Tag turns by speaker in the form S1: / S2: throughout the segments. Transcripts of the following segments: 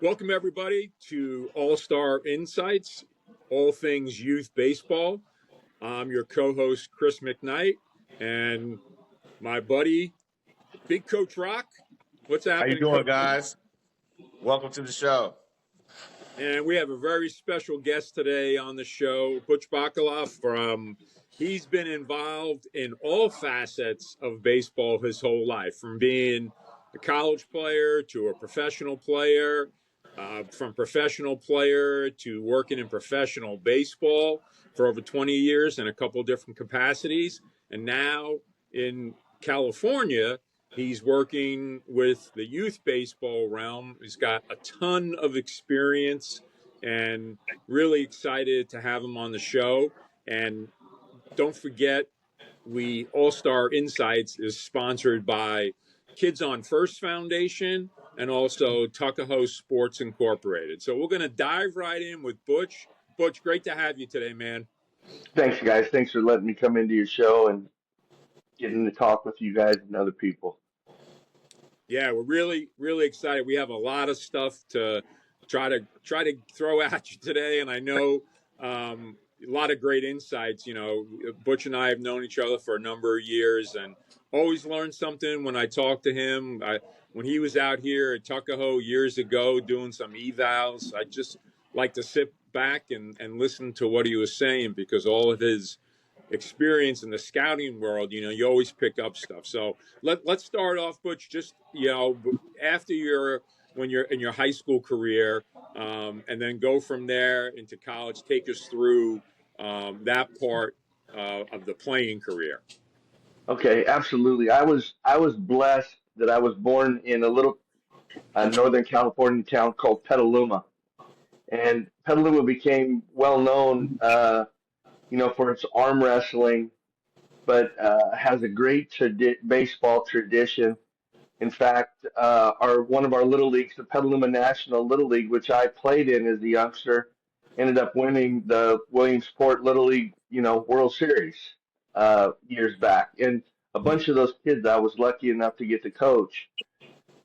S1: Welcome, everybody, to All-Star Insights, all things youth baseball. I'm your co-host, Chris McKnight, and my buddy, Big Coach Rock. What's happening?
S2: How you doing,
S1: Coach?
S2: guys? Welcome to the show.
S1: And we have a very special guest today on the show, Butch Bakaloff. He's been involved in all facets of baseball his whole life, from being a college player to a professional player, from professional player to working in professional baseball for over 20 years in a couple of different capacities. And now in California, he's working with the youth baseball realm. He's got a ton of experience and really excited to have him on the show. And don't forget, All-Star Insights is sponsored by Kids on First Foundation and also Tuckahoe Sports Incorporated. So we're going to dive right in with Butch. Butch, great to have you today, man.
S3: Thanks, guys. Thanks for letting me come into your show and getting to talk with you guys and other people.
S1: Yeah, we're really, really excited. We have a lot of stuff to try to throw at you today, and I know a lot of great insights. You know, Butch and I have known each other for a number of years, and always learn something when I talk to him. When he was out here at Tuckahoe years ago doing some evals, I just like to sit back and listen to what he was saying, because all of his experience in the scouting world, you know, you always pick up stuff. So let's start off, Butch, just, you know, after when you're in your high school career, and then go from there into college. Take us through that part of the playing career.
S3: Okay, absolutely. I was blessed that I was born in a little Northern California town called Petaluma, and Petaluma became well known, for its arm wrestling, but has a great baseball tradition. In fact, one of our little leagues, the Petaluma National Little League, which I played in as a youngster, ended up winning the Williamsport Little League, World Series years back. And a bunch of those kids I was lucky enough to get to coach.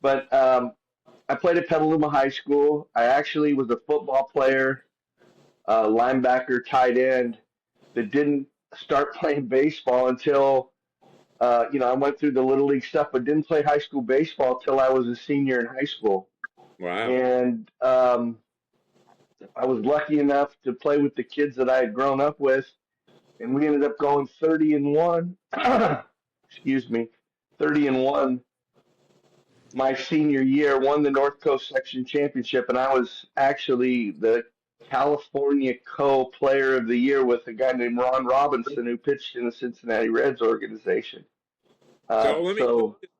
S3: But I played at Petaluma High School. I actually was a football player, linebacker, tight end, that didn't start playing baseball until I went through the Little League stuff, but didn't play high school baseball till I was a senior in high school.
S1: Wow.
S3: And I was lucky enough to play with the kids that I had grown up with, and we ended up going 30-1. Excuse me, 30-1 my senior year, won the North Coast Section Championship, and I was actually the California Co-Player of the Year with a guy named Ron Robinson, who pitched in the Cincinnati Reds organization.
S1: So let me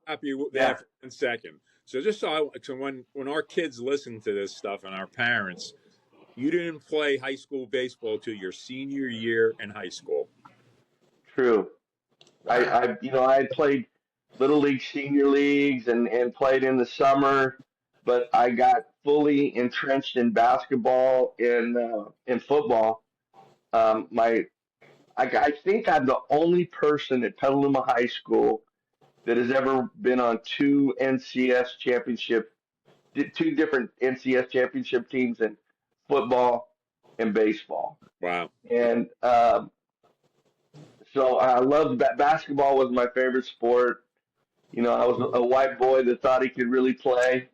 S1: stop you there for 1 second. So just so when our kids listen to this stuff, and our parents, you didn't play high school baseball till your senior year in high school.
S3: True. I had played Little League, Senior Leagues, and played in the summer, but I got fully entrenched in basketball and football. I think I'm the only person at Petaluma High School that has ever been on two different NCS championship teams in football and baseball.
S1: Wow.
S3: And so I loved basketball. Was my favorite sport. You know, I was a white boy that thought he could really play.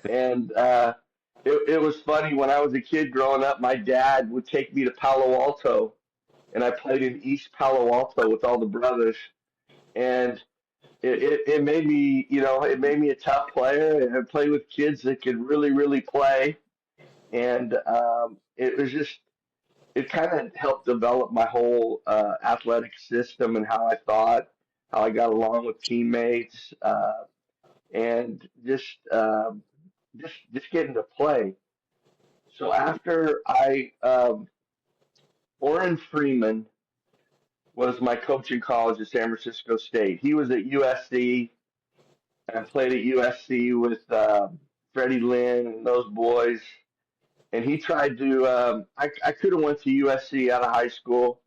S3: And it was funny, when I was a kid growing up, my dad would take me to Palo Alto, and I played in East Palo Alto with all the brothers. And it made me, a tough player, and I played with kids that could really, really play. And it kind of helped develop my whole athletic system and how I thought, how I got along with teammates, and just getting to play. So after Orrin Freeman was my coach in college at San Francisco State. He was at USC, and I played at USC with Freddie Lynn and those boys. and he tried to. I could have went to USC out of high school,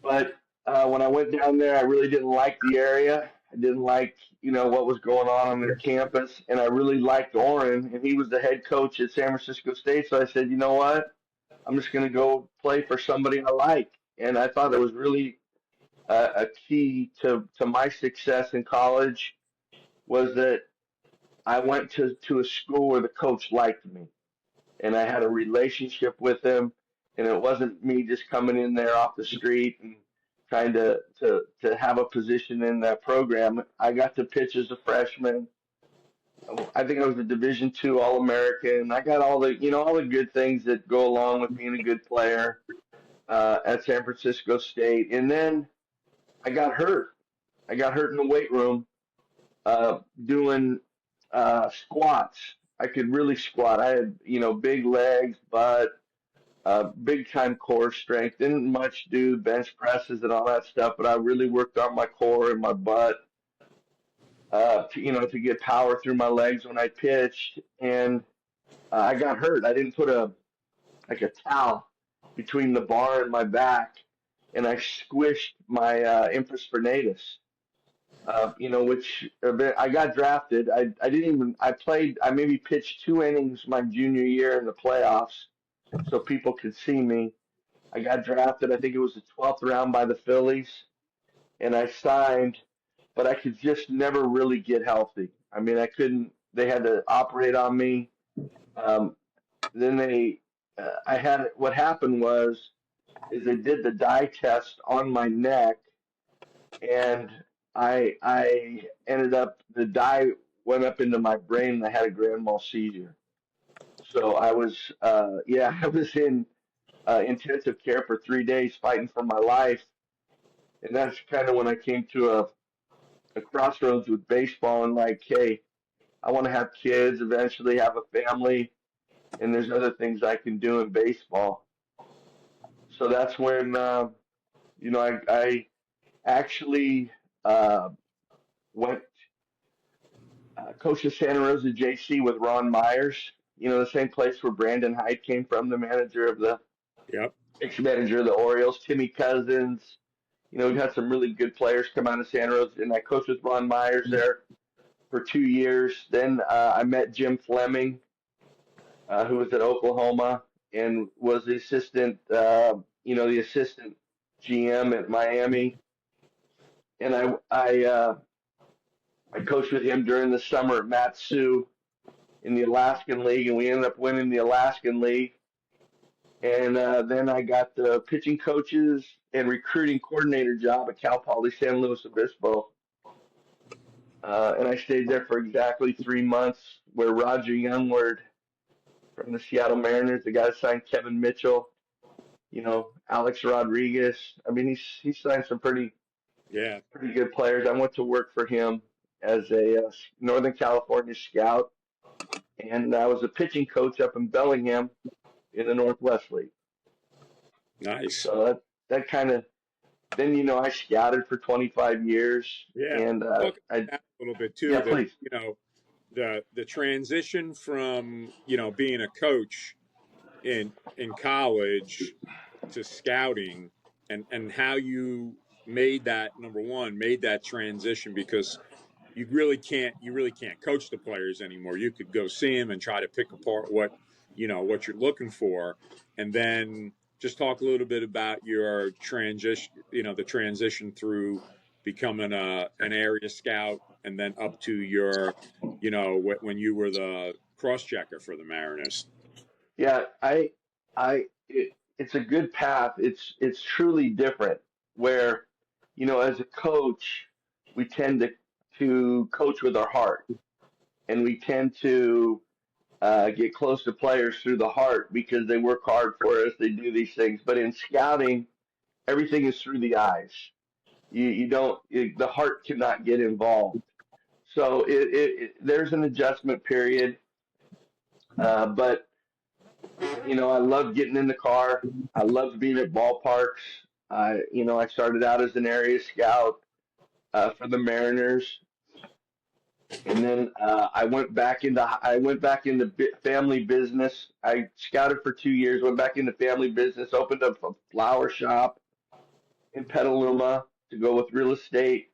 S3: but when I went down there, I really didn't like the area. I didn't like, what was going on their campus, and I really liked Orrin, and he was the head coach at San Francisco State. So I said, you know what? I'm just going to go play for somebody I like, and I thought it was really a key to my success in college was that I went to a school where the coach liked me, and I had a relationship with him, and it wasn't me just coming in there off the street and trying to have a position in that program. I got to pitch as a freshman. I think I was a Division II All-American. I got all the good things that go along with being a good player at San Francisco State. And then I got hurt. I got hurt in the weight room doing squats. I could really squat. I had, big legs, but big time core strength. Didn't much do bench presses and all that stuff, but I really worked on my core and my butt, to get power through my legs when I pitched. And I got hurt. I didn't put a towel between the bar and my back, and I squished my infraspinatus. Which I got drafted. I didn't even, I maybe pitched 2 innings my junior year in the playoffs so people could see me. I got drafted, I think it was the 12th round by the Phillies, and I signed, but I could just never really get healthy. I mean, I couldn't, they had to operate on me. Um, then what happened is they did the dye test on my neck, and I ended up the dye went up into my brain and I had a grand mal seizure. So I was I was in intensive care for 3 days fighting for my life, and that's kind of when I came to a crossroads with baseball and like, hey, I want to have kids eventually, have a family, and there's other things I can do in baseball. So that's when I actually uh, went coached at Santa Rosa JC with Ron Myers. The same place where Brandon Hyde came from, the manager of the
S1: Yep.
S3: ex-manager of the Orioles, Timmy Cousins. We've had some really good players come out of Santa Rosa, and I coached with Ron Myers there for 2 years. Then I met Jim Fleming, who was at Oklahoma and was the assistant, the assistant GM at Miami. And I coached with him during the summer at Matsu in the Alaskan League, and we ended up winning the Alaskan League. And then I got the pitching coaches and recruiting coordinator job at Cal Poly San Luis Obispo. And I stayed there for exactly 3 months, where Roger Youngward from the Seattle Mariners, the guy that signed Kevin Mitchell, Alex Rodriguez. I mean, he signed some pretty good players. I went to work for him as a Northern California scout, and I was a pitching coach up in Bellingham in the Northwest League.
S1: Nice.
S3: So that kind of, then I scouted for 25 years.
S1: Yeah.
S3: And
S1: Talk
S3: I
S1: about that a little bit too.
S3: Yeah,
S1: that,
S3: please.
S1: The transition from being a coach in college to scouting, and how you made that transition, because you really can't coach the players anymore. You could go see them and try to pick apart what you're looking for, and then just talk a little bit about your transition, the transition through becoming an area scout, and then up to your, when you were the cross checker for the Mariners.
S3: Yeah, it's a good path. It's truly different. Where, as a coach, we tend to coach with our heart, and we tend to get close to players through the heart because they work hard for us. They do these things. But in scouting, everything is through the eyes. You don't. The heart cannot get involved. So there's an adjustment period. But I loved getting in the car. I loved being at ballparks. I started out as an area scout for the Mariners, And then I went back into family business. I scouted for 2 years, went back into family business, opened up a flower shop in Petaluma to go with real estate.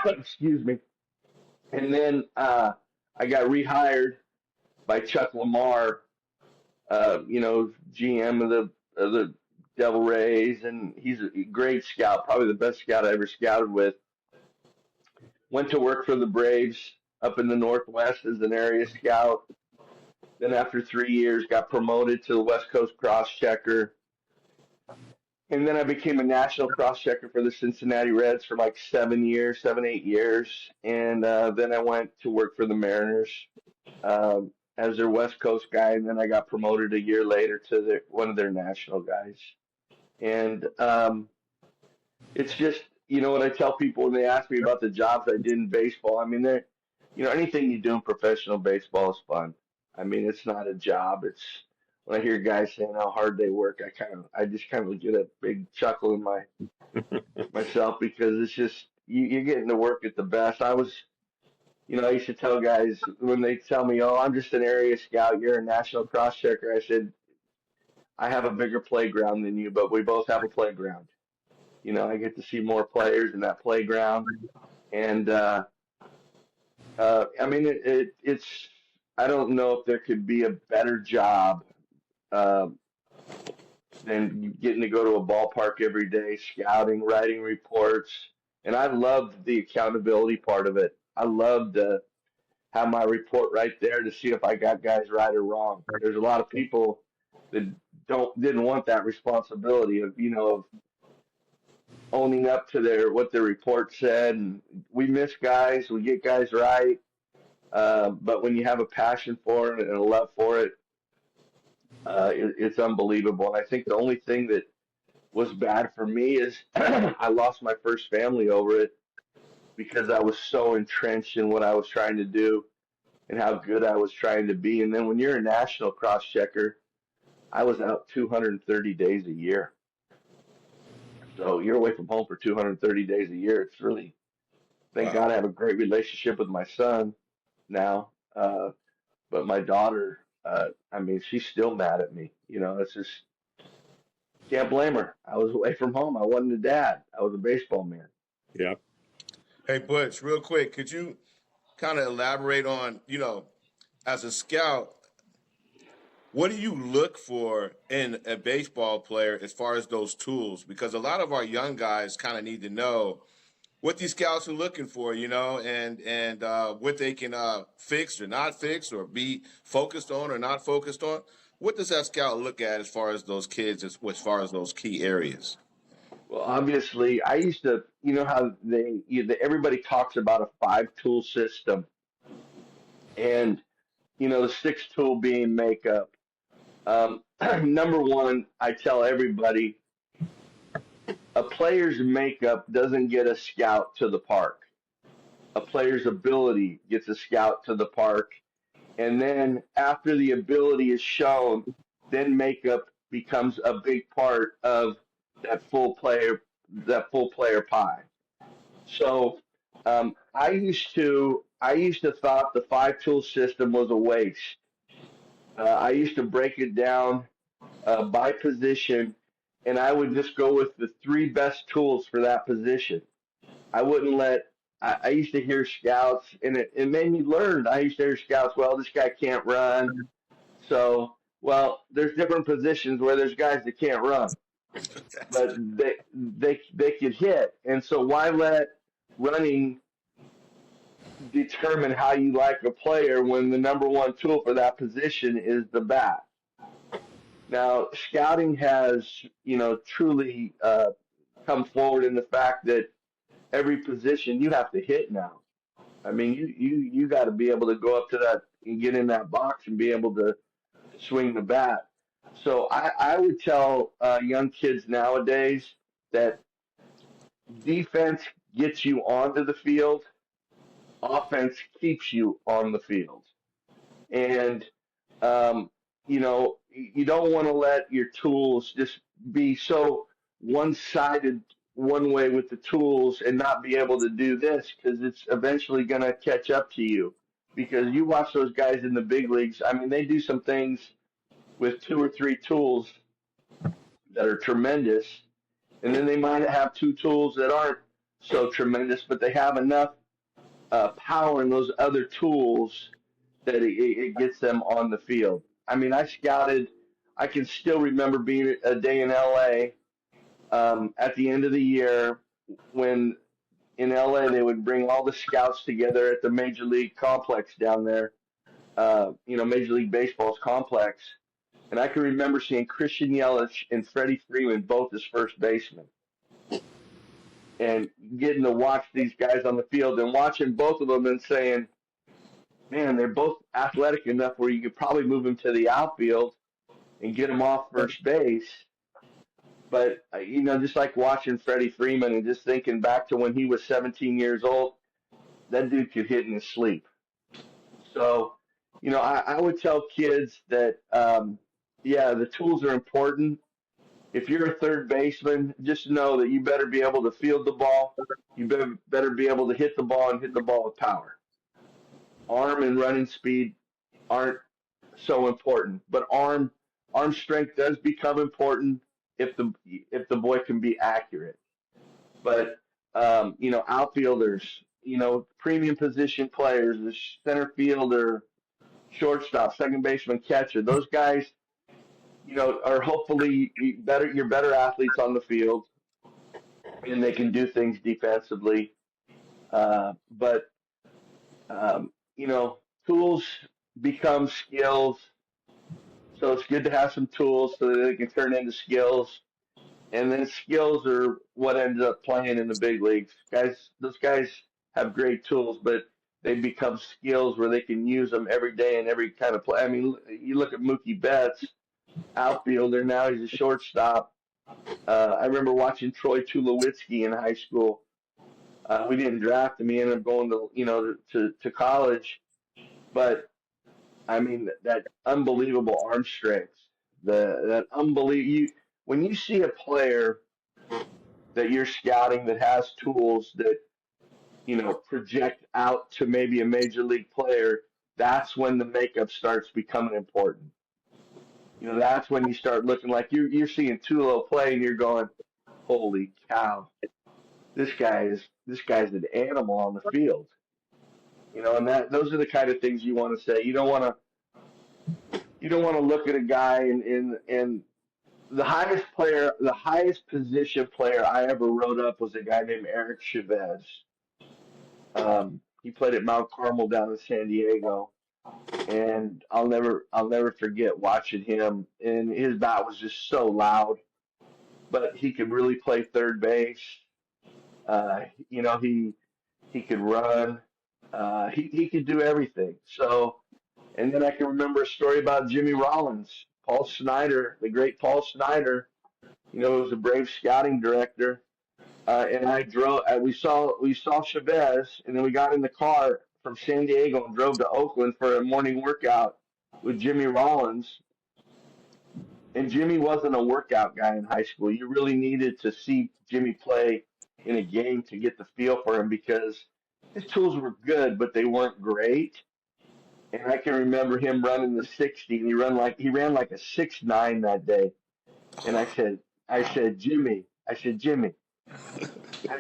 S3: Excuse me. And then I got rehired by Chuck Lamar, GM of the Devil Rays, and he's a great scout, probably the best scout I ever scouted with. Went to work for the Braves up in the Northwest as an area scout. Then after 3 years, got promoted to the West Coast cross checker. And then I became a national cross checker for the Cincinnati Reds for like 7 years, 8 years. And then I went to work for the Mariners as their West Coast guy. And then I got promoted a year later to one of their national guys. And it's just, what I tell people when they ask me about the jobs I did in baseball. I mean, anything you do in professional baseball is fun. I mean, it's not a job. It's when I hear guys saying how hard they work, I just kind of get a big chuckle in myself because it's just you're getting to work at the best. I used to tell guys when they tell me, "Oh, I'm just an area scout. You're a national cross checker." I said, "I have a bigger playground than you, but we both have a playground. I get to see more players in that playground, and I mean, it's. I don't know if there could be a better job uh, than getting to go to a ballpark every day, scouting, writing reports, and I loved the accountability part of it. I loved to have my report right there to see if I got guys right or wrong. There's a lot of people that didn't want that responsibility of owning up to what their report said, and we miss guys, we get guys right. But when you have a passion for it and a love for it, it's unbelievable. And I think the only thing that was bad for me is I lost my first family over it because I was so entrenched in what I was trying to do and how good I was trying to be. And then when you're a national cross checker, I was out 230 days a year. So you're away from home for 230 days a year. It's really, thank
S2: Wow.
S3: God I have a great relationship with my son now. But my daughter, I mean, she's still mad at me. It's just can't blame her. I was away from home. I wasn't a dad. I was a baseball man.
S1: Yeah.
S2: Hey, Butch, real quick, could you kind of elaborate on, as a scout, what do you look for in a baseball player as far as those tools? Because a lot of our young guys kind of need to know what these scouts are looking for, and what they can fix or not fix or be focused on or not focused on. What does that scout look at as far as those kids, as far as those key areas?
S3: Well, obviously, I used to, how everybody talks about a five-tool system, and the sixth tool being makeup. Number one, I tell everybody a player's makeup doesn't get a scout to the park. A player's ability gets a scout to the park. And then after the ability is shown, then makeup becomes a big part of that full player pie. So I used to thought the five tool system was a waste. I used to break it down by position, and I would just go with the three best tools for that position. I wouldn't let. I used to hear scouts, and it made me learn. I used to hear scouts. Well, this guy can't run, so there's different positions where there's guys that can't run, but they could hit, and so why let running determine how you like a player when the number one tool for that position is the bat? Now, scouting has, truly come forward in the fact that every position you have to hit now. I mean, you got to be able to go up to that and get in that box and be able to swing the bat. So I would tell young kids nowadays that defense gets you onto the field, offense keeps you on the field. And you don't want to let your tools just be so one-sided one way with the tools and not be able to do this because it's eventually going to catch up to you. Because you watch those guys in the big leagues, I mean, they do some things with two or three tools that are tremendous, and then they might have two tools that aren't so tremendous, but they have enough power in those other tools that it gets them on the field. I mean, I can still remember being a day in LA at the end of the year when in LA they would bring all the scouts together at the Major League complex down there, Major League Baseball's complex. And I can remember seeing Christian Yelich and Freddie Freeman both as first basemen and getting to watch these guys on the field and watching both of them and saying, man, they're both athletic enough where you could probably move them to the outfield and get them off first base. But, just like watching Freddie Freeman and just thinking back to when he was 17 years old, that dude could hit in his sleep. So, I would tell kids that, the tools are important. If you're a third baseman, just know that you better be able to field the ball. You better be able to hit the ball and hit the ball with power. Arm and running speed aren't so important, but arm strength does become important if the boy can be accurate. But outfielders, premium position players, the center fielder, shortstop, second baseman, catcher, those guys, are hopefully you're better athletes on the field, and they can do things defensively. But tools become skills. So it's good to have some tools so that they can turn into skills. And then skills are what ends up playing in the big leagues. Those guys have great tools, but they become skills where they can use them every day in every kind of play. I mean, you look at Mookie Betts, outfielder, now he's a shortstop. I remember watching Troy Tulowitzki in high school. We didn't draft him. He ended up going to college. But I mean, that unbelievable arm strength, that unbelievable. When you see a player that you're scouting that has tools that project out to maybe a major league player, that's when the makeup starts becoming important. That's when you start looking like you're seeing Tulo play and you're going, holy cow, this guy's an animal on the field. And those are the kind of things you want to say. You don't want to look at a guy and the highest position player I ever wrote up was a guy named Eric Chavez. He played at Mount Carmel down in San Diego, and I'll never forget watching him. And his bat was just so loud, but he could really play third base. He could run. He could do everything. So, and then I can remember a story about Jimmy Rollins, Paul Snyder, the great Paul Snyder. Was a Brave scouting director. And we saw Chavez, and then we got in the car from San Diego and drove to Oakland for a morning workout with Jimmy Rollins. And Jimmy wasn't a workout guy in high school. You really needed to see Jimmy play in a game to get the feel for him because his tools were good, but they weren't great. And I can remember him running the 60, and he ran like a 6'9" that day. And Jimmy, I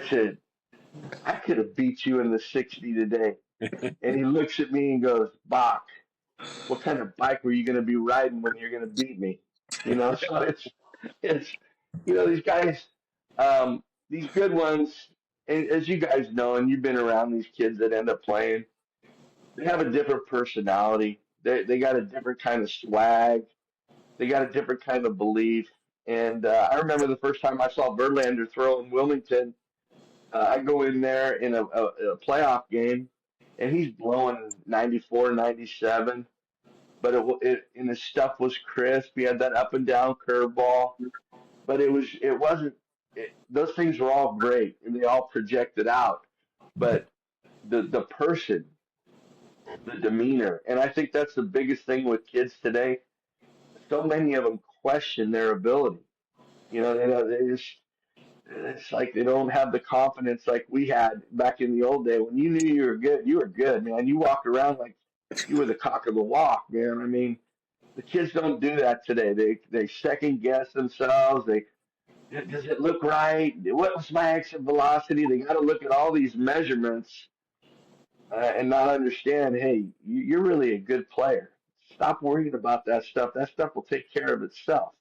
S3: said, I could have beat you in the 60 today. And he looks at me and goes, Bach, what kind of bike were you going to be riding when you're going to beat me? So it's these guys, these good ones, and as you guys know, and you've been around these kids that end up playing, they have a different personality. They got a different kind of swag. They got a different kind of belief. And I remember the first time I saw Verlander throw in Wilmington. I go in there in a playoff game, and he's blowing 94, 97. But and his stuff was crisp. He had that up and down curveball, but it wasn't. Those things were all great, and they all projected out. But the person, the demeanor, and I think that's the biggest thing with kids today. So many of them question their ability. They just It's like they don't have the confidence like we had back in the old day. When you knew you were good, man. You walked around like you were the cock of the walk, man. I mean, the kids don't do that today. They second guess themselves. They does it look right? What was my exit velocity? They got to look at all these measurements and not understand. Hey, you're really a good player. Stop worrying about that stuff. That stuff will take care of itself.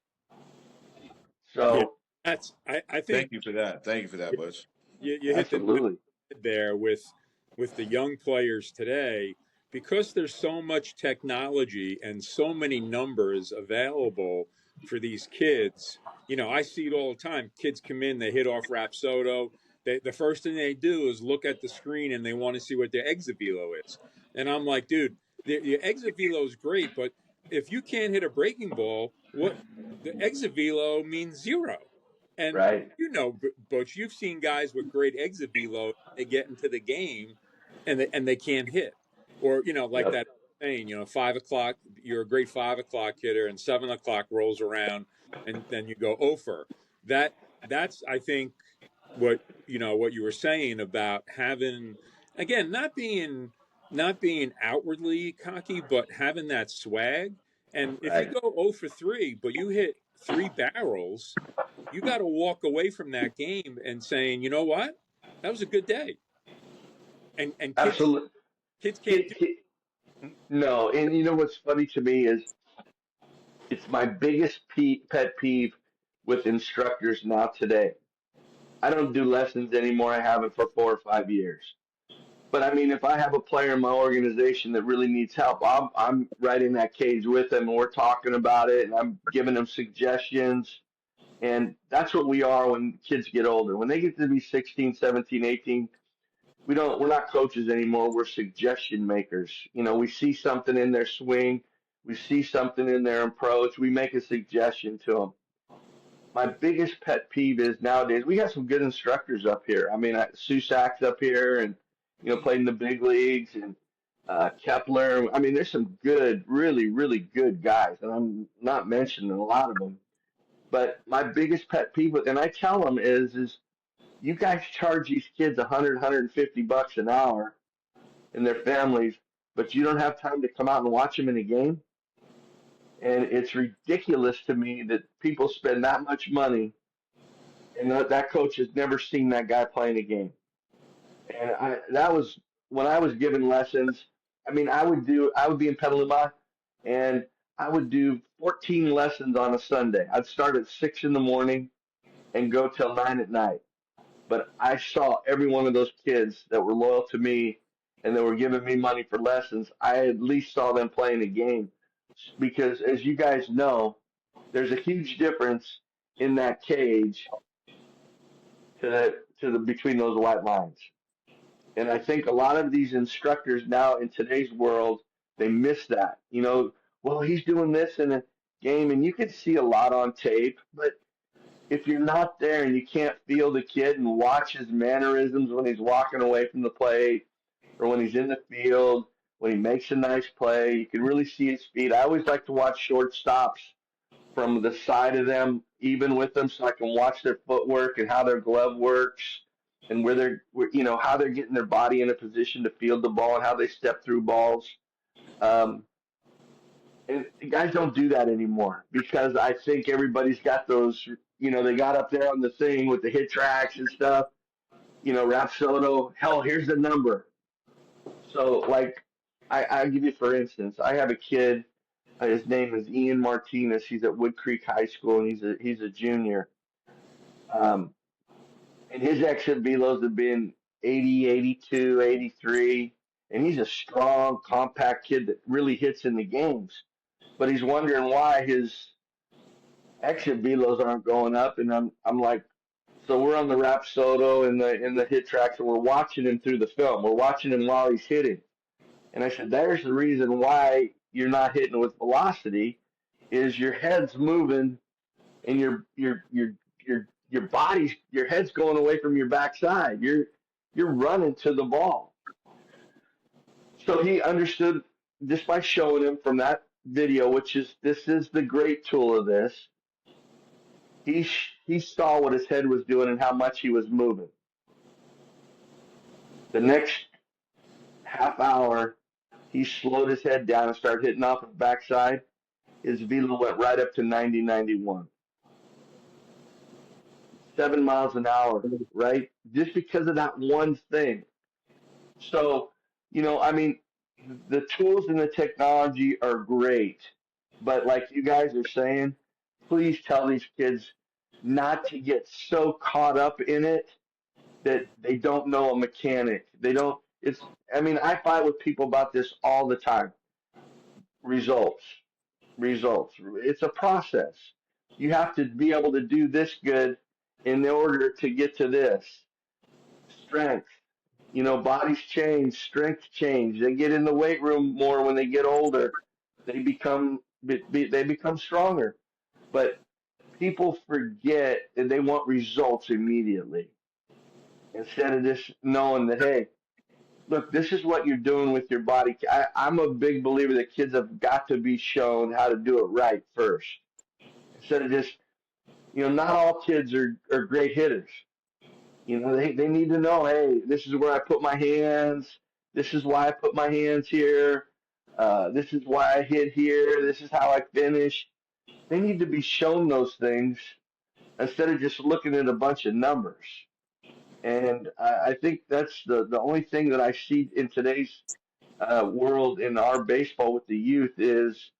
S1: Yeah,
S3: So,
S1: I think
S2: Thank you for that. Thank you for that, Butch.
S1: you hit the
S3: absolutely,
S1: there with the young players today because there's so much technology and so many numbers available for these kids. You know, I see it all the time. Kids come in, they hit off Rapsodo. The first thing they do is look at the screen and they want to see what their exit velo is. And I'm like, dude, your exit velo is great, but if you can't hit a breaking ball, what the exit velo means zero. And
S3: right?
S1: you know, Butch, you've seen guys with great exit velo. They get into the game, and they can't hit, or you know, like
S3: Yep,
S1: that saying, you know, 5 o'clock, you're a great 5 o'clock hitter, and 7 o'clock rolls around, and then you go over. That's I think what you know what you were saying about having again not being outwardly cocky, but having that swag. And if you
S3: right.
S1: go 0 for 3, but you hit 3 barrels, you got to walk away from that game and saying, you know what, that was a good day. And
S3: Absolutely.
S1: kids can't
S3: Kid,
S1: do.
S3: kid, no, and you know what's funny to me is it's my biggest pet peeve with instructors now today. I don't do lessons anymore. I haven't for 4 or 5 years. But I mean, if I have a player in my organization that really needs help, I'm right in that cage with them, and we're talking about it, and I'm giving them suggestions. And that's what we are when kids get older. When they get to be 16, 17, 18, we're not coaches anymore. We're suggestion makers. You know, we see something in their swing, we see something in their approach, we make a suggestion to them. My biggest pet peeve is nowadays we got some good instructors up here. I mean, Susak's up here, and played in the big leagues, and Kepler. I mean, there's some good, really, really good guys, and I'm not mentioning a lot of them. But my biggest pet peeve, and I tell them is you guys charge these kids 100, 150 bucks an hour and their families, but you don't have time to come out and watch them in a game. And it's ridiculous to me that people spend that much money and that coach has never seen that guy playing a game. And that was when I was giving lessons. I mean, I would be in Petaluma, and I would do 14 lessons on a Sunday. I'd start at 6 in the morning and go till 9 at night. But I saw every one of those kids that were loyal to me and that were giving me money for lessons. I at least saw them playing a game because, as you guys know, there's a huge difference in that cage to the between those white lines. And I think a lot of these instructors now in today's world, they miss that. Well, he's doing this in a game, and you can see a lot on tape, but if you're not there and you can't feel the kid and watch his mannerisms when he's walking away from the plate or when he's in the field, when he makes a nice play, you can really see his feet. I always like to watch shortstops from the side of them, even with them, so I can watch their footwork and how their glove works and how they're getting their body in a position to field the ball and how they step through balls. Um, and guys don't do that anymore because I think everybody's got those. They got up there on the thing with the hit tracks and stuff. Rapsodo. Hell, here's the number. So, like, I'll give you for instance. I have a kid. His name is Ian Martinez. He's at Wood Creek High School, and he's a junior. Um, and his exit velos have been 80, 82, 83, and he's a strong, compact kid that really hits in the games. But he's wondering why his exit velos aren't going up, and I'm like, so we're on the Rapsodo and the hit tracks, and we're watching him through the film. We're watching him while he's hitting. And I said, there's the reason why you're not hitting with velocity, is your head's moving and your head's going away from your backside. You're running to the ball. So he understood just by showing him from that video, which is this is the great tool of this. He saw what his head was doing and how much he was moving. The next half hour, he slowed his head down and started hitting off his backside. His velo went right up to 90, 91. 7 miles an hour, right? Just because of that one thing. So, I mean, the tools and the technology are great, but like you guys are saying, please tell these kids not to get so caught up in it that they don't know a mechanic. They don't, I mean, I fight with people about this all the time. Results, results. It's a process. You have to be able to do this good in order to get to this. Strength. Bodies change, strength change. They get in the weight room more when they get older. They become stronger. But people forget that they want results immediately instead of just knowing that, hey, look, this is what you're doing with your body. I'm a big believer that kids have got to be shown how to do it right first instead of just, not all kids are great hitters. They need to know, hey, this is where I put my hands. This is why I put my hands here. This is why I hit here. This is how I finish. They need to be shown those things instead of just looking at a bunch of numbers. And I think that's the only thing that I see in today's world in our baseball with the youth is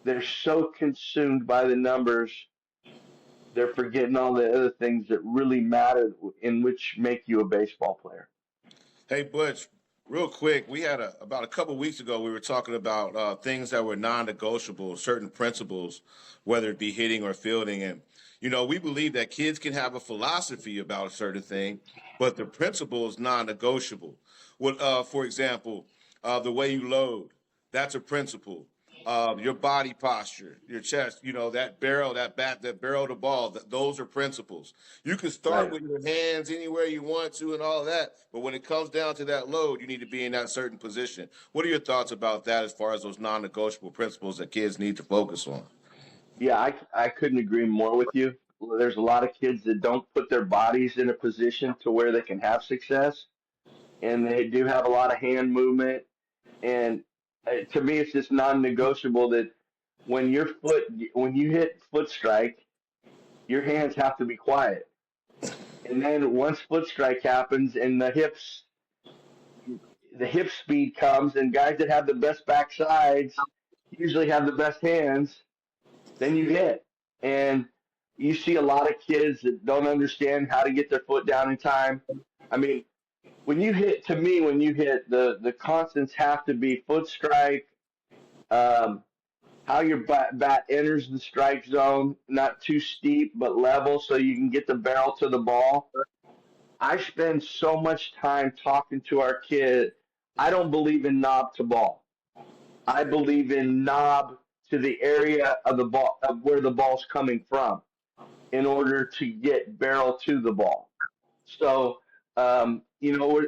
S3: they're so consumed by the numbers, they're forgetting all the other things that really matter in which make you a baseball player.
S2: Hey, Butch, real quick, we had about a couple weeks ago, we were talking about things that were non-negotiable, certain principles, whether it be hitting or fielding. And, we believe that kids can have a philosophy about a certain thing, but the principle is non-negotiable. For example, the way you load, that's a principle. Your body posture, your chest, that barrel, that bat, that barrel of the ball, those are principles. You can start
S3: Right.
S2: with your hands anywhere you want to and all that, but when it comes down to that load, you need to be in that certain position. What are your thoughts about that as far as those non-negotiable principles that kids need to focus on?
S3: Yeah, I couldn't agree more with you. There's a lot of kids that don't put their bodies in a position to where they can have success, and they do have a lot of hand movement. And to me, it's just non-negotiable that when you hit foot strike, your hands have to be quiet. And then once foot strike happens and the hip speed comes, and guys that have the best backsides usually have the best hands, then you hit. And you see a lot of kids that don't understand how to get their foot down in time. I mean, when you hit, the constants have to be foot strike, um, how your bat enters the strike zone, not too steep but level, so you can get the barrel to the ball. I spend so much time talking to our kid. I don't believe in knob to ball. I believe in knob to the area of the ball of where the ball's coming from in order to get barrel to the ball. So,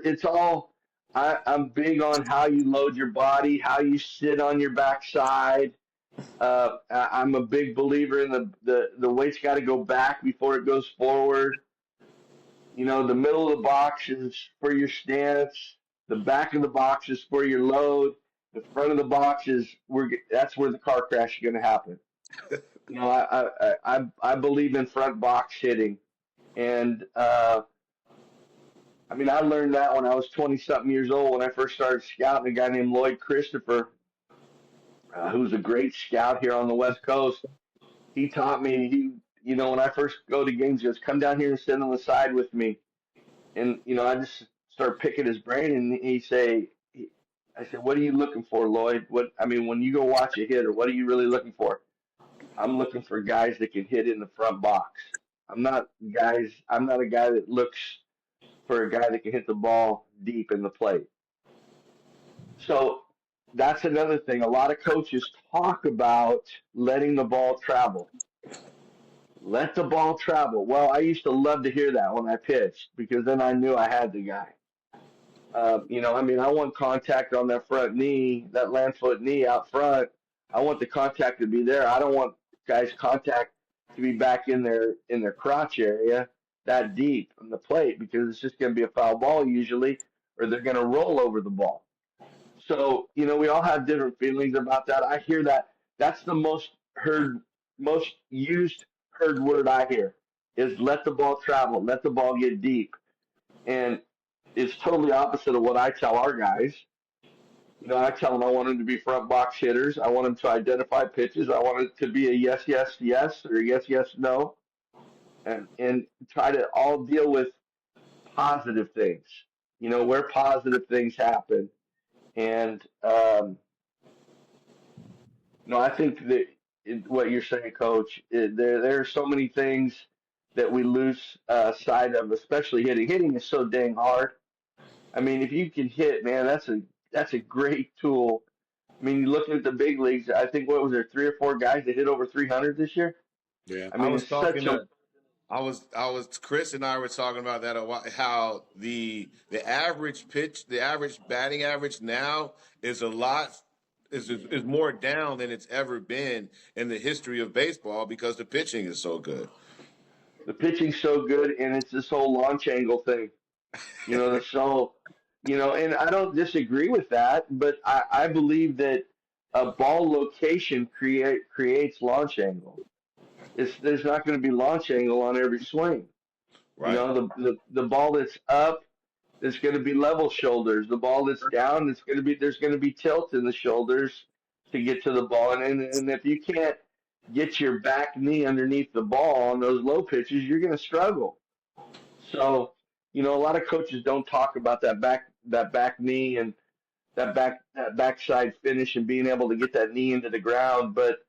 S3: it's all. I'm big on how you load your body, how you sit on your backside. I'm a big believer in the weight's got to go back before it goes forward. The middle of the box is for your stance. The back of the box is for your load. The front of the box is that's where the car crash is going to happen. I believe in front box hitting, and I mean, I learned that when I was 20 something years old when I first started scouting. A guy named Lloyd Christopher, who's a great scout here on the West Coast. He taught me. When I first go to games, he goes, "Come down here and sit on the side with me." And I just start picking his brain, and I said, "What are you looking for, Lloyd? When you go watch a hitter, what are you really looking for?" I'm looking for guys that can hit in the front box. I'm not a guy that looks for a guy that can hit the ball deep in the plate. So that's another thing. A lot of coaches talk about letting the ball travel. Let the ball travel. Well, I used to love to hear that when I pitched because then I knew I had the guy. I want contact on that front knee, that land foot knee out front. I want the contact to be there. I don't want guys contact to be back in their crotch area that deep on the plate because it's just going to be a foul ball usually, or they're going to roll over the ball. So, we all have different feelings about that. I hear that. That's the most used heard word I hear is let the ball travel, let the ball get deep. And it's totally opposite of what I tell our guys. I tell them I want them to be front box hitters. I want them to identify pitches. I want it to be a yes, yes, yes, or yes, yes, no, and try to all deal with positive things. Where positive things happen, and I think that what you're saying, Coach, there are so many things that we lose sight of, especially hitting. Hitting is so dang hard. I mean, if you can hit, man, that's a great tool. I mean, you look at the big leagues. I think what was there 3 or 4 guys that hit over 300 this year.
S1: Yeah.
S3: I
S2: I
S3: mean,
S2: was
S3: it's such
S2: talking
S3: a
S2: to Chris and I were talking about that how the average pitch, the average batting average now is a lot is more down than it's ever been in the history of baseball because the pitching is so good.
S3: the pitching's so good, and it's this whole launch angle thing. So and I don't disagree with that, but I believe that a ball location creates launch angle. There's not going to be launch angle on every swing.
S2: Right.
S3: The ball that's up, there's going to be level shoulders. The ball that's down, there's going to be tilt in the shoulders to get to the ball. And if you can't get your back knee underneath the ball on those low pitches, you're going to struggle. So, a lot of coaches don't talk about that back knee and that backside finish and being able to get that knee into the ground. But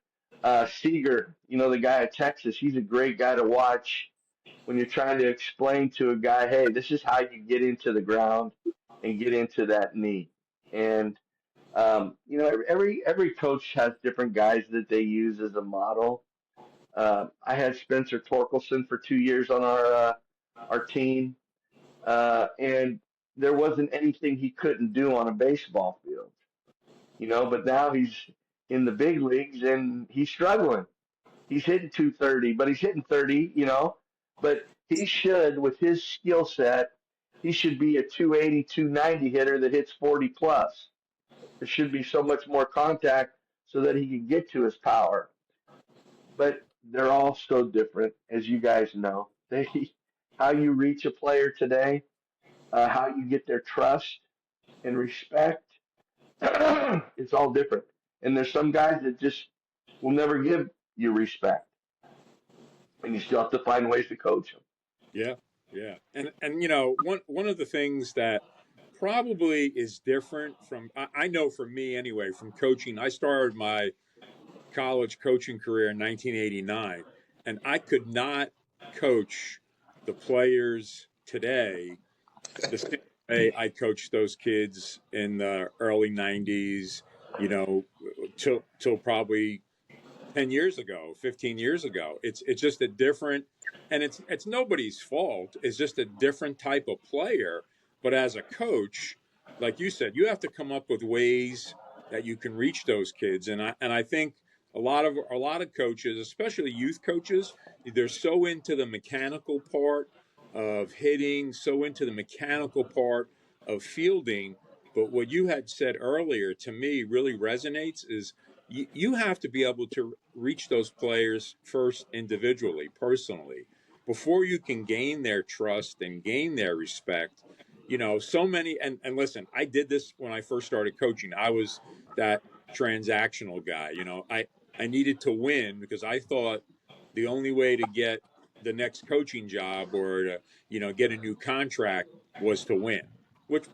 S3: Seager, the guy at Texas, he's a great guy to watch when you're trying to explain to a guy, hey, this is how you get into the ground and get into that knee. And every coach has different guys that they use as a model. I had Spencer Torkelson for 2 years on our team, and there wasn't anything he couldn't do on a baseball field. But now he's in the big leagues and he's struggling. He's hitting 230, but he's hitting 30. But he should, with his skill set, he should be a 280, 290 hitter that hits 40 plus. There should be so much more contact so that he can get to his power. But they're all so different, as you guys know. How you reach a player today, how you get their trust and respect, it's all different. And there's some guys that just will never give you respect, and you still have to find ways to coach them.
S1: Yeah. Yeah. And one of the things that probably is different from I know for me anyway from coaching. I started my college coaching career in 1989, and I could not coach the players today the same way I coached those kids in the early 90s, till probably 10 years ago, 15 years ago. It's just a different, and it's nobody's fault. It's just a different type of player. But as a coach, like you said, you have to come up with ways that you can reach those kids. And I think a lot of coaches, especially youth coaches, they're so into the mechanical part of hitting, so into the mechanical part of fielding. But what you had said earlier to me really resonates is you have to be able to reach those players first individually, personally, before you can gain their trust and gain their respect. So many, and listen, I did this when I first started coaching. I was that transactional guy. I needed to win because I thought the only way to get the next coaching job or to, get a new contract was to win, which,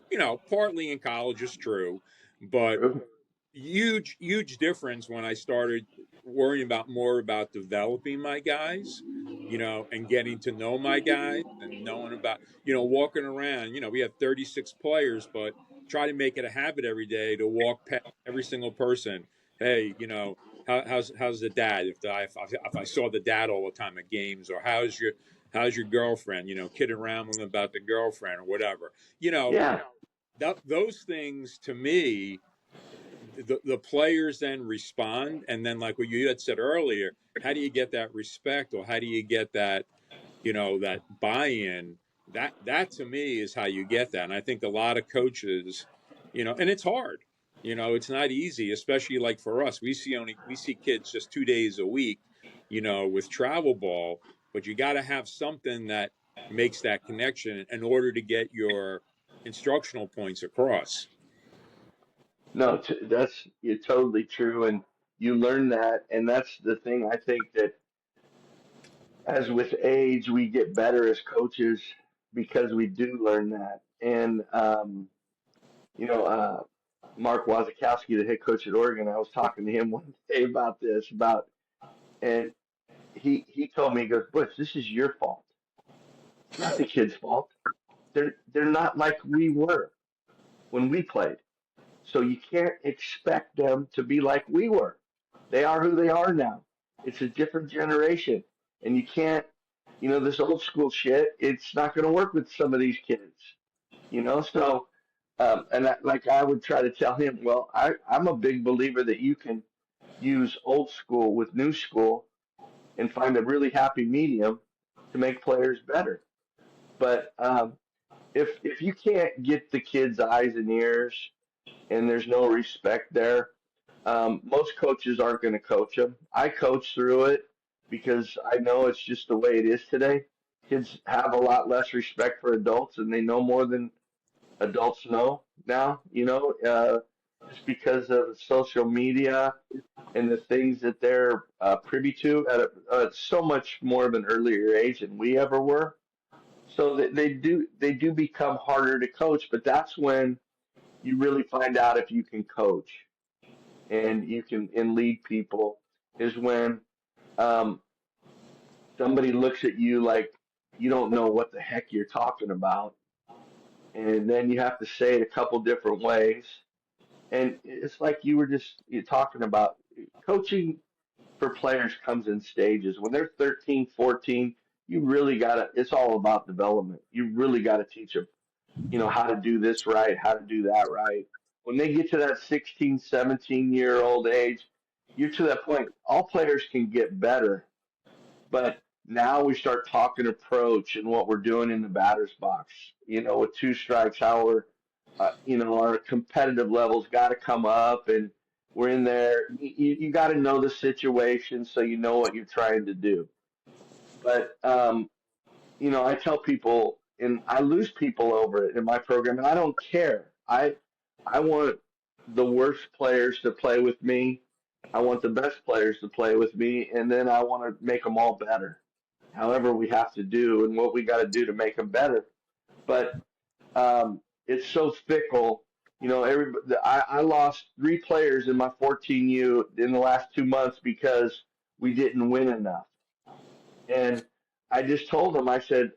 S1: partly in college is true, but huge difference when I started worrying more about developing my guys, and getting to know my guys and knowing about, walking around. We have 36 players, but try to make it a habit every day to walk past every single person. Hey, how's the dad? If I saw the dad all the time at games, or how's your girlfriend? Kidding around with them about the girlfriend or whatever.
S3: Yeah,
S1: Those things to me the players then respond, and then like what you had said earlier, how do you get that respect, or how do you get that, that buy-in? That to me is how you get that. And I think a lot of coaches, and it's hard. It's not easy, especially like for us. We see kids just 2 days a week, with travel ball, but you got to have something that makes that connection in order to get your instructional points across.
S3: No, that's you're totally true, and you learn that, and that's the thing. I think that as with age, we get better as coaches because we do learn that. And you know, Mark Wazakowski, the head coach at Oregon, I was talking to him one day about this, and he told me, he goes, Butch, this is your fault. It's not the kids' fault. They're not like we were when we played. So you can't expect them to be like we were. They are who they are now. It's a different generation. And you can't, this old school shit, it's not going to work with some of these kids, So, like I would try to tell him, well, I'm a big believer that you can use old school with new school and find a really happy medium to make players better. But if you can't get the kids' eyes and ears and there's no respect there, most coaches aren't going to coach them. I coach through it because I know it's just the way it is today. Kids have a lot less respect for adults, and they know more than adults know now. Just because of social media and the things that they're privy to at so much more of an earlier age than we ever were. So they do become harder to coach, but that's when you really find out if you can coach and you can and lead people is when um, somebody looks at you like you don't know what the heck you're talking about, and then you have to say it a couple different ways. And it's like you're talking about coaching for players comes in stages. When they're 13, 14, you really got to, it's all about development. You really got to teach them, how to do this right, how to do that right. When they get to that 16, 17-year-old age, you're to that point. All players can get better, but now we start talking approach and what we're doing in the batter's box, with two strikes, how our competitive levels got to come up and we're in there. You got to know the situation so you know what you're trying to do. But I tell people, and I lose people over it in my program, and I don't care. I want the worst players to play with me. I want the best players to play with me, and then I want to make them all better. However, we have to do and what we got to do to make them better. But it's so fickle. I lost 3 players in my 14U in the last 2 months because we didn't win enough. And I just told them, I said,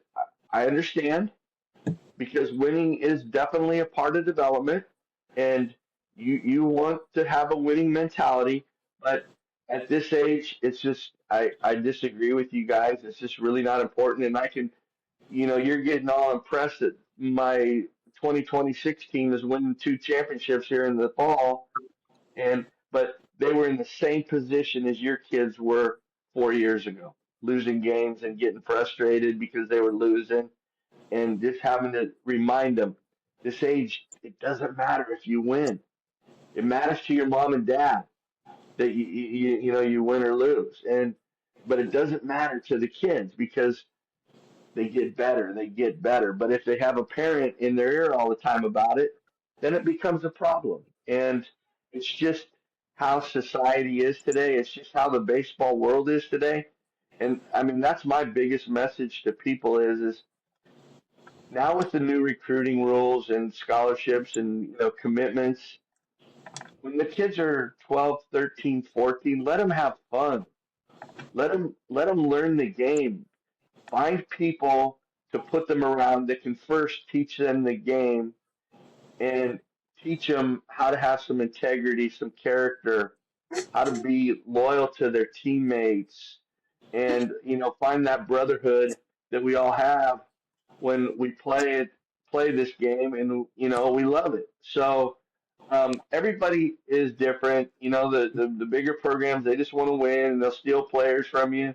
S3: I understand because winning is definitely a part of development, and you want to have a winning mentality. But at this age, it's just I disagree with you guys. It's just really not important. And I can, you're getting all impressed that my 2026 team is winning 2 championships here in the fall, but they were in the same position as your kids were 4 years ago, losing games and getting frustrated because they were losing, and just having to remind them, this age, it doesn't matter if you win. It matters to your mom and dad that you win or lose, but it doesn't matter to the kids because they get better, they get better. But if they have a parent in their ear all the time about it, then it becomes a problem. And it's just how society is today. It's just how the baseball world is today. And I mean, that's my biggest message to people is now with the new recruiting rules and scholarships and commitments, when the kids are 12, 13, 14, let them have fun. Let them learn the game. Find people to put them around that can first teach them the game and teach them how to have some integrity, some character, how to be loyal to their teammates, and find that brotherhood that we all have when we play this game, and we love it. So Everybody is different. The bigger programs, they just want to win and they'll steal players from you.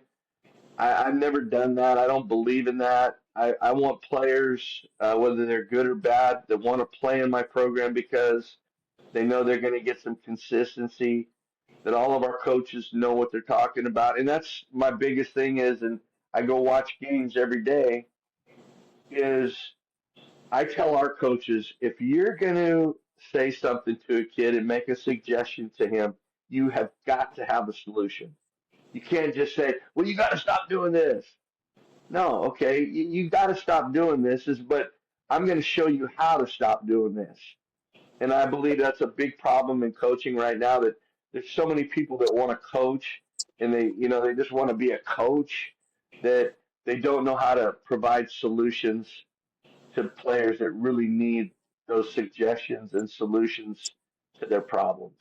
S3: I've never done that. I don't believe in that. I want players, whether they're good or bad, that want to play in my program because they know they're going to get some consistency, that all of our coaches know what they're talking about. And that's my biggest thing is, and I go watch games every day, is I tell our coaches, if you're going to say something to a kid and make a suggestion to him, you have got to have a solution. You can't just say, well, you got to stop doing this. No, okay, you got to stop doing this, but I'm going to show you how to stop doing this. And I believe that's a big problem in coaching right now, that there's so many people that want to coach and they just want to be a coach, that they don't know how to provide solutions to players that really need those suggestions and solutions to their problems.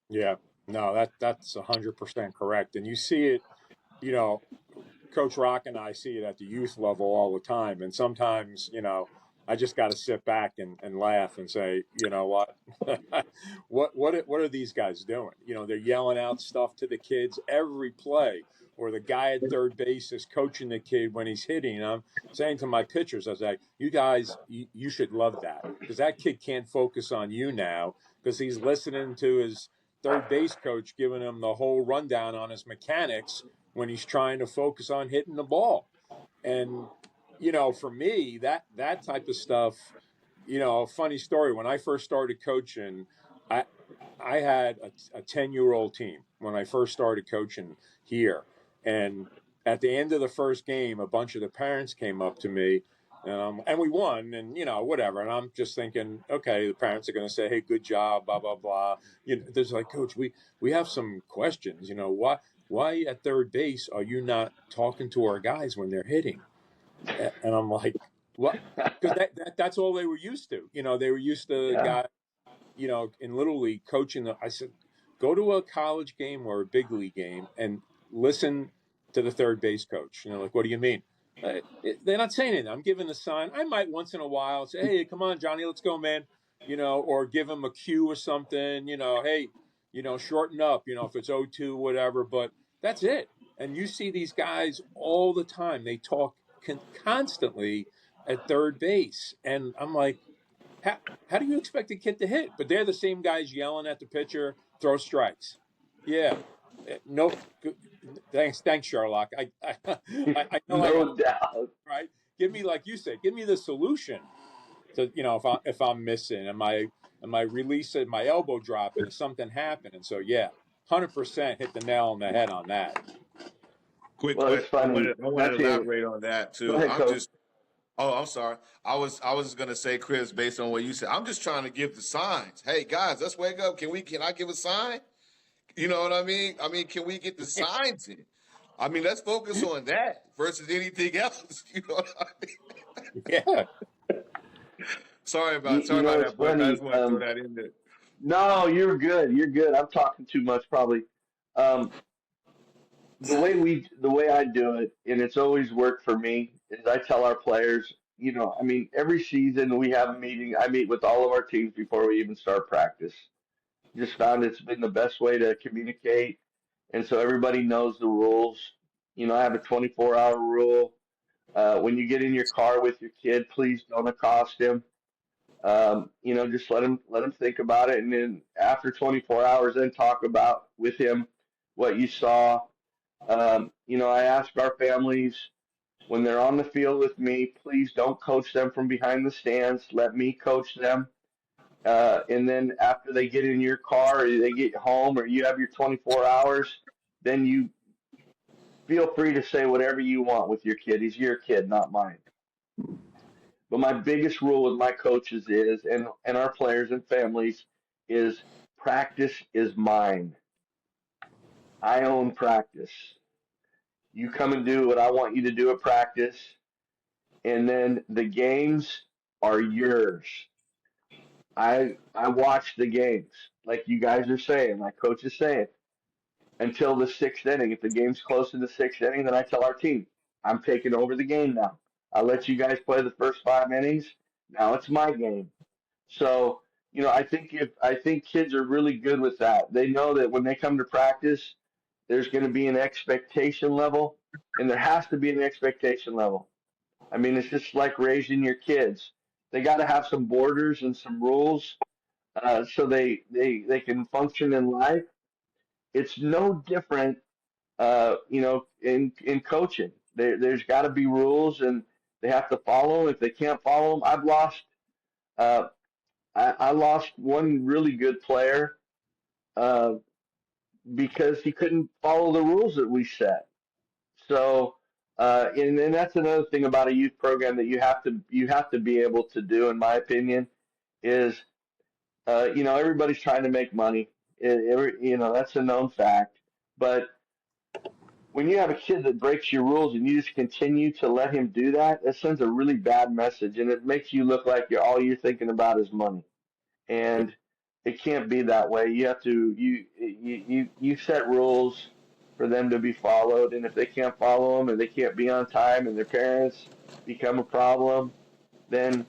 S1: Yeah, no, that's 100% correct, and you see it. You know, Coach Rock and I see it at the youth level all the time. And sometimes, I just got to sit back and laugh and say, you know what, what are these guys doing? They're yelling out stuff to the kids every play, or the guy at third base is coaching the kid when he's hitting. I'm saying to my pitchers, I was like, you guys, you should love that, because that kid can't focus on you now because he's listening to his third base coach giving him the whole rundown on his mechanics when he's trying to focus on hitting the ball. And, for me, that type of stuff, a funny story. When I first started coaching, I I had a 10-year-old team when I first started coaching here. And at the end of the first game, a bunch of the parents came up to me, and we won, and whatever. And I'm just thinking, okay, the parents are going to say, "Hey, good job," blah blah blah. There's like, Coach, we have some questions. Why at third base are you not talking to our guys when they're hitting? And I'm like, what? Because that's all they were used to. They were used to
S3: Yeah,
S1: guys, in Little League coaching. I said, go to a college game or a big league game and listen to the third base coach. Like, what do you mean? They're not saying anything. I'm giving a sign. I might once in a while say, hey, come on, Johnny, let's go, man. Or give him a cue or something, hey, shorten up, if it's 0-2, whatever. But that's it. And you see these guys all the time. They talk constantly at third base. And I'm like, how do you expect a kid to hit? But they're the same guys yelling at the pitcher, throw strikes. Yeah. No. Thanks, Sherlock. I know I got
S3: no doubt.
S1: it right. Give me, like you said, give me the solution to if I'm missing, am I releasing my elbow dropping? Is something happening? So yeah, 100% hit the nail on the head on that.
S2: Quick,
S3: Well, it's
S2: I
S3: funny.
S2: want to
S3: That's it.
S2: elaborate on that
S3: Go
S2: too.
S3: ahead,
S2: I'm
S3: coach.
S2: just Oh, I'm sorry. I was gonna say, Chris, based on what you said, I'm just trying to give the signs. Hey guys, let's wake up. Can I give a sign? You know what I mean? Can we get the signs in? Let's focus on that versus anything else. You know what I mean?
S1: Yeah.
S2: Sorry about
S3: It's
S2: that, Butch. I
S3: funny.
S2: just want to throw that in there.
S3: No, you're good. You're good. I'm talking too much, probably. Um, the way I do it, and it's always worked for me, is I tell our players, every season we have a meeting. I meet with all of our teams before we even start practice. Just found it's been the best way to communicate, and so everybody knows the rules. I have a 24-hour rule. When you get in your car with your kid, please don't accost him. Just let him think about it, and then after 24 hours, then talk about with him what you saw. I ask our families when they're on the field with me, please don't coach them from behind the stands. Let me coach them. And then after they get in your car, or they get home, or you have your 24 hours, then you feel free to say whatever you want with your kid. He's your kid, not mine. But my biggest rule with my coaches is, and our players and families, is practice is mine. I own practice. You come and do what I want you to do at practice, and then the games are yours. I watch the games, like you guys are saying, like coach is saying, until the sixth inning. If the game's close to the sixth inning, then I tell our team, I'm taking over the game now. I'll let you guys play the first 5 innings. Now it's my game. So, I think kids are really good with that. They know that when they come to practice, there's going to be an expectation level, and there has to be an expectation level. I mean, it's just like raising your kids. They got to have some borders and some rules, so they can function in life. It's no different, in coaching. There's got to be rules, and they have to follow them. If they can't follow them, uh, I lost one really good player, uh, because he couldn't follow the rules that we set. So, and that's another thing about a youth program that you have to be able to do, in my opinion, is, everybody's trying to make money. That's a known fact. But when you have a kid that breaks your rules and you just continue to let him do that, that sends a really bad message, and it makes you look like all you're thinking about is money. And it can't be that way. You have to you set rules for them to be followed, and if they can't follow them and they can't be on time and their parents become a problem, then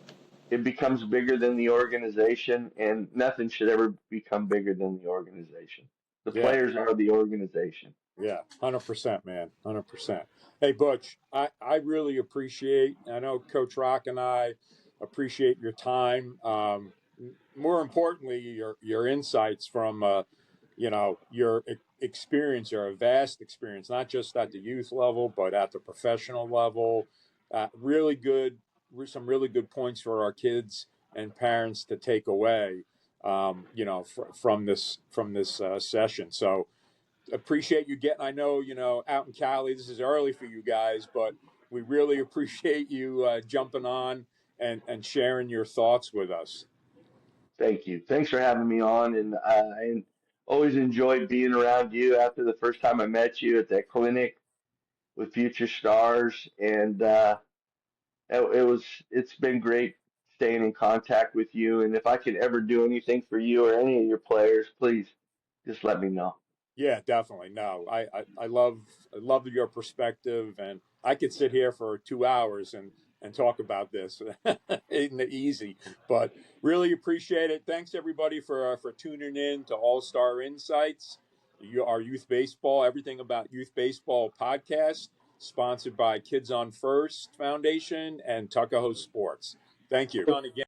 S3: it becomes bigger than the organization, and nothing should ever become bigger than the organization. The
S1: Yeah.
S3: players are the organization.
S1: Yeah, 100%, man, 100%. Hey, Butch, I really appreciate. I know Coach Rock and I appreciate your time. More importantly, your insights from your experience, your vast experience, not just at the youth level but at the professional level. Really good, some really good points for our kids and parents to take away. From this session. So appreciate you getting. I know out in Cali, this is early for you guys, but we really appreciate you jumping on and sharing your thoughts with us.
S3: Thank you. Thanks for having me on, and I always enjoyed being around you after the first time I met you at that clinic with Future Stars, and it's been great staying in contact with you. And if I can ever do anything for you or any of your players, please just let me know.
S1: Yeah, definitely. No, I love your perspective, and I could sit here for 2 hours and talk about this. Ain't easy, but really appreciate it. Thanks everybody for tuning in to All Star Insights, our youth baseball, everything about youth baseball podcast, sponsored by Kids on First Foundation and Tuckahoe Sports. Thank you. On again.